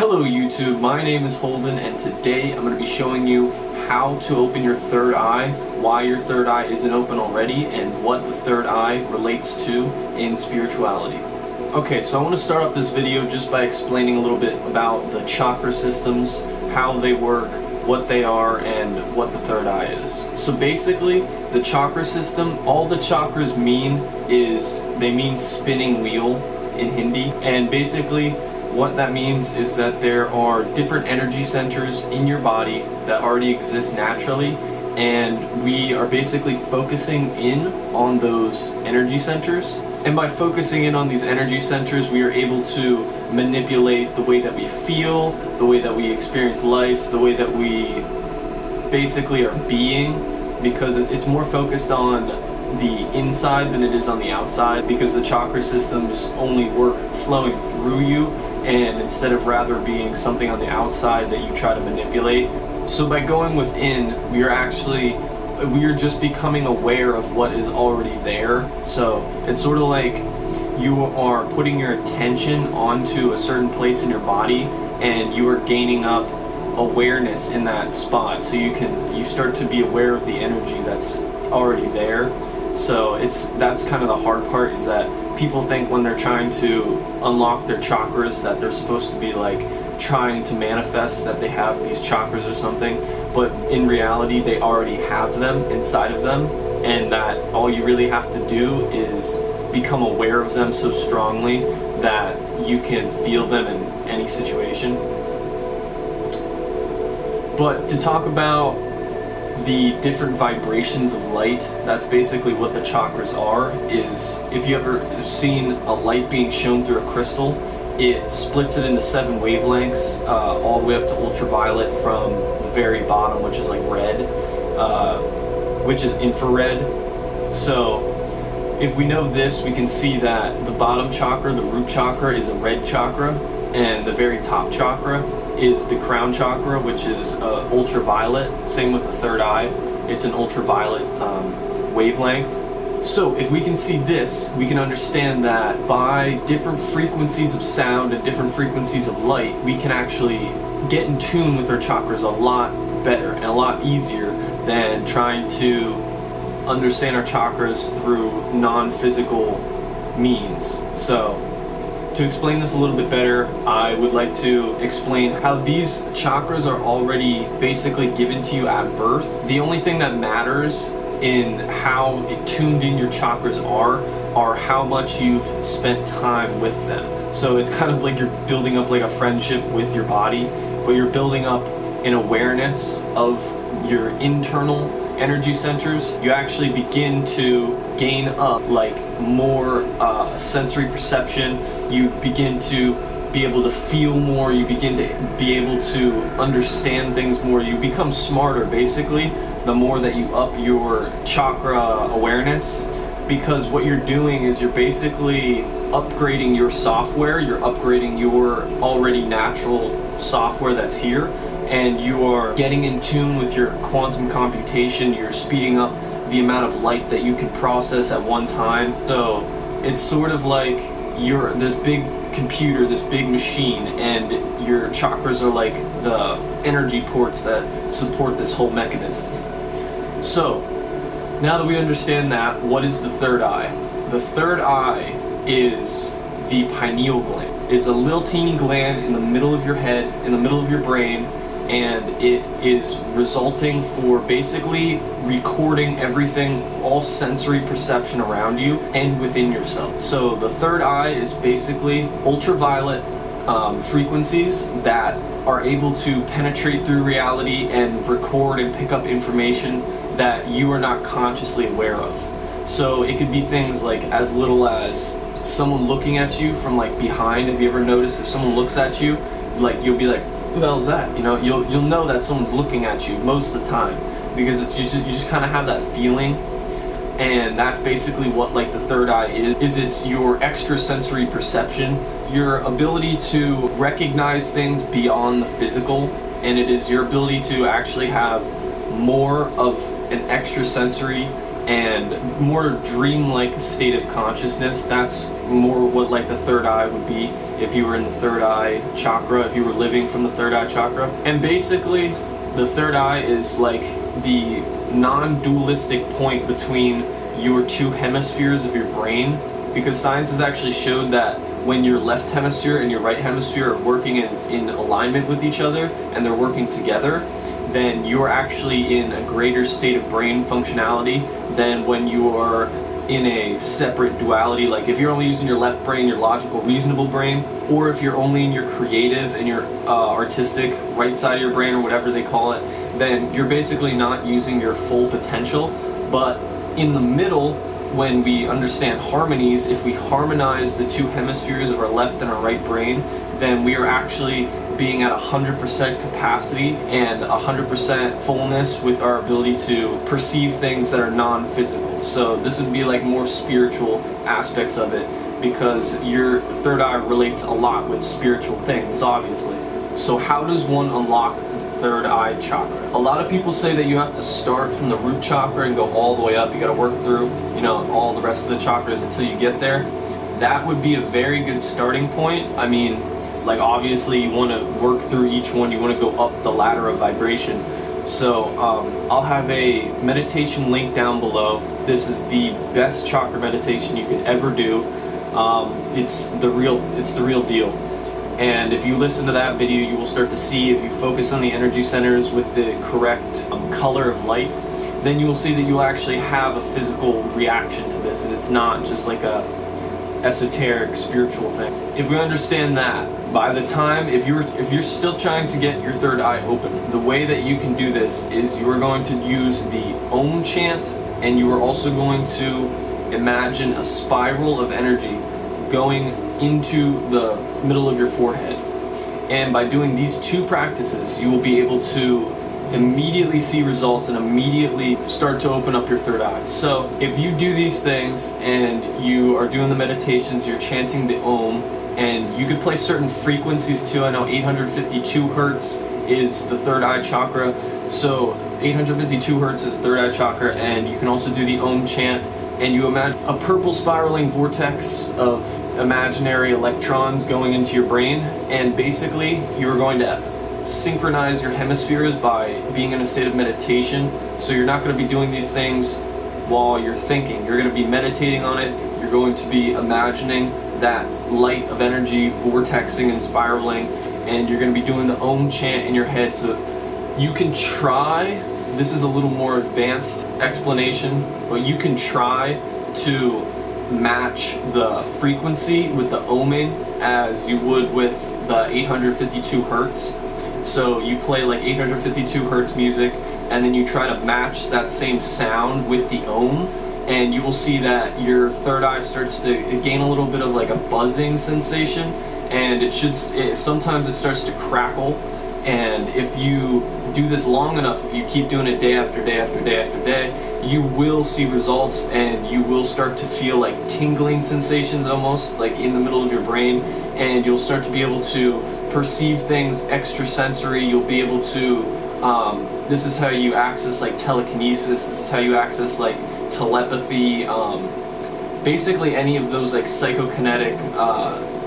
Hello YouTube, my name is Holden and today I'm going to be showing you how to open your third eye, why your third eye isn't open already, and what the third eye relates to in spirituality. Okay, so I want to start off this video just by explaining a little bit about the chakra systems, how they work, what they are, and what the third eye is. So basically, the chakra system, all the chakras mean is, they mean spinning wheel in Hindi, and basically what that means is that there are different energy centers in your body that already exist naturally, and we are basically focusing in on those energy centers. And by focusing in on these energy centers, we are able to manipulate the way that we feel, the way that we experience life, the way that we basically are being, because it's more focused on the inside than it is on the outside, because the chakra systems only work flowing through you, and instead of rather being something on the outside that you try to manipulate. So by going within, we are just becoming aware of what is already there. So it's sort of like you are putting your attention onto a certain place in your body, and you are gaining up awareness in that spot, so you start to be aware of the energy that's already there. So that's kind of the hard part, is that people think when they're trying to unlock their chakras that they're supposed to be like trying to manifest that they have these chakras or something, but in reality they already have them inside of them, and that all you really have to do is become aware of them so strongly that you can feel them in any situation. But to talk about the different vibrations of light, that's basically what the chakras are. Is if you ever seen a light being shown through a crystal, it splits it into 7 wavelengths, all the way up to ultraviolet from the very bottom, which is like red, which is infrared. So if we know this, we can see that the bottom chakra, the root chakra, is a red chakra, and the very top chakra is the crown chakra, which is ultraviolet. Same with the third eye, it's an ultraviolet wavelength. So if we can see this, we can understand that by different frequencies of sound and different frequencies of light, we can actually get in tune with our chakras a lot better and a lot easier than trying to understand our chakras through non-physical means. So to explain this a little bit better, I would like to explain how these chakras are already basically given to you at birth. The only thing that matters in how tuned in your chakras are how much you've spent time with them. So it's kind of like you're building up like a friendship with your body, but you're building up an awareness of your internal energy centers. You actually begin to gain up like more sensory perception. You begin to be able to feel more. You begin to be able to understand things more. You become smarter basically the more that you up your chakra awareness, because what you're doing is you're basically upgrading your software. You're upgrading your already natural software that's here, and you are getting in tune with your quantum computation. You're speeding up the amount of light that you can process at one time. So it's sort of like you're this big computer, this big machine, and your chakras are like the energy ports that support this whole mechanism. So now that we understand that, what is the third eye? The third eye is the pineal gland. It's a little teeny gland in the middle of your head, in the middle of your brain, and it is resulting for basically recording everything, all sensory perception around you and within yourself. So the third eye is basically ultraviolet frequencies that are able to penetrate through reality and record and pick up information that you are not consciously aware of. So it could be things like as little as someone looking at you from like behind. Have you ever noticed if someone looks at you, like you'll be like, who the hell is that? You know, you'll know that someone's looking at you most of the time, because it's you just kind of have that feeling. And that's basically what like the third eye is it's your extrasensory perception, your ability to recognize things beyond the physical, and it is your ability to actually have more of an extrasensory and more dreamlike state of consciousness. That's more what like the third eye would be. if you were in the third eye chakra, if you were living from the third eye chakra. And basically, the third eye is like the non-dualistic point between your two hemispheres of your brain, because science has actually showed that when your left hemisphere and your right hemisphere are working in alignment with each other and they're working together, then you're actually in a greater state of brain functionality than when you are in a separate duality. Like if you're only using your left brain, your logical, reasonable brain, or if you're only in your creative and your artistic right side of your brain, or whatever they call it, then you're basically not using your full potential. But in the middle, when we understand harmonies, if we harmonize the two hemispheres of our left and our right brain, then we are actually being at 100% capacity and 100% fullness with our ability to perceive things that are non-physical. So this would be like more spiritual aspects of it, because your third eye relates a lot with spiritual things, obviously. So how does one unlock third eye chakra? A lot of people say that you have to start from the root chakra and go all the way up. You got to work through, all the rest of the chakras until you get there. That would be a very good starting point. I mean, like obviously you want to work through each one. You want to go up the ladder of vibration. So I'll have a meditation link down below. This is the best chakra meditation you could ever do. It's the real deal. And if you listen to that video, you will start to see, if you focus on the energy centers with the correct color of light, then you will see that you'll actually have a physical reaction to this, and it's not just like a esoteric spiritual thing. If we understand that, by the time, if you're still trying to get your third eye open, the way that you can do this is you are going to use the Om chant, and you are also going to imagine a spiral of energy going into the middle of your forehead. And by doing these two practices, you will be able to immediately see results and immediately start to open up your third eye. So if you do these things and you are doing the meditations, you're chanting the Om, and you could play certain frequencies too. I know 852 hertz is the third eye chakra. So 852 hertz is third eye chakra, and you can also do the Om chant, and you imagine a purple spiraling vortex of imaginary electrons going into your brain, and basically you're going to synchronize your hemispheres by being in a state of meditation. So you're not going to be doing these things while you're thinking. You're going to be meditating on it. You're going to be imagining that light of energy vortexing and spiraling, and you're going to be doing the Om chant in your head. So you can try, this is a little more advanced explanation, but you can try to match the frequency with the oming as you would with the 852 hertz. So you play like 852 hertz music, and then you try to match that same sound with the Om, and you will see that your third eye starts to gain a little bit of like a buzzing sensation, and sometimes it starts to crackle. And if you do this long enough, if you keep doing it day after day after day after day, you will see results, and you will start to feel like tingling sensations almost like in the middle of your brain, and you'll start to be able to perceive things extrasensory. You'll be able to, this is how you access like telekinesis, this is how you access like telepathy, basically any of those like psychokinetic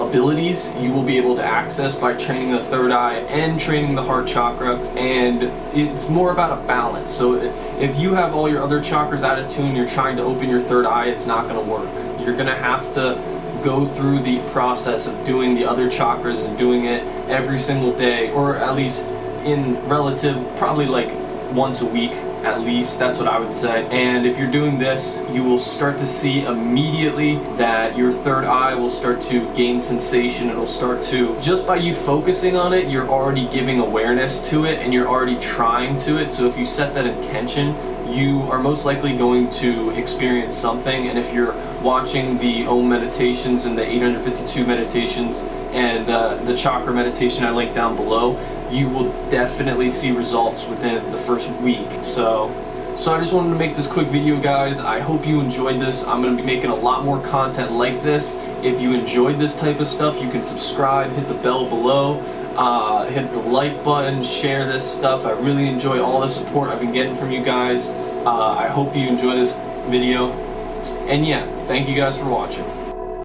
abilities you will be able to access by training the third eye and training the heart chakra. And it's more about a balance. So if you have all your other chakras out of tune, you're trying to open your third eye, it's not going to work. You're going to have to go through the process of doing the other chakras and doing it every single day, or at least in relative, probably like once a week at least. That's what I would say. And if you're doing this, you will start to see immediately that your third eye will start to gain sensation. It'll start to, just by you focusing on it, you're already giving awareness to it, and you're already trying to it. So if you set that intention, you are most likely going to experience something. And if you're watching the Om meditations and the 852 meditations and the chakra meditation I linked down below, you will definitely see results within the first week. So I just wanted to make this quick video, guys. I hope you enjoyed this. I'm going to be making a lot more content like this. If you enjoyed this type of stuff, you can subscribe, hit the bell below, hit the like button, share this stuff. I really enjoy all the support I've been getting from you guys. I hope you enjoy this video. And yeah, thank you guys for watching.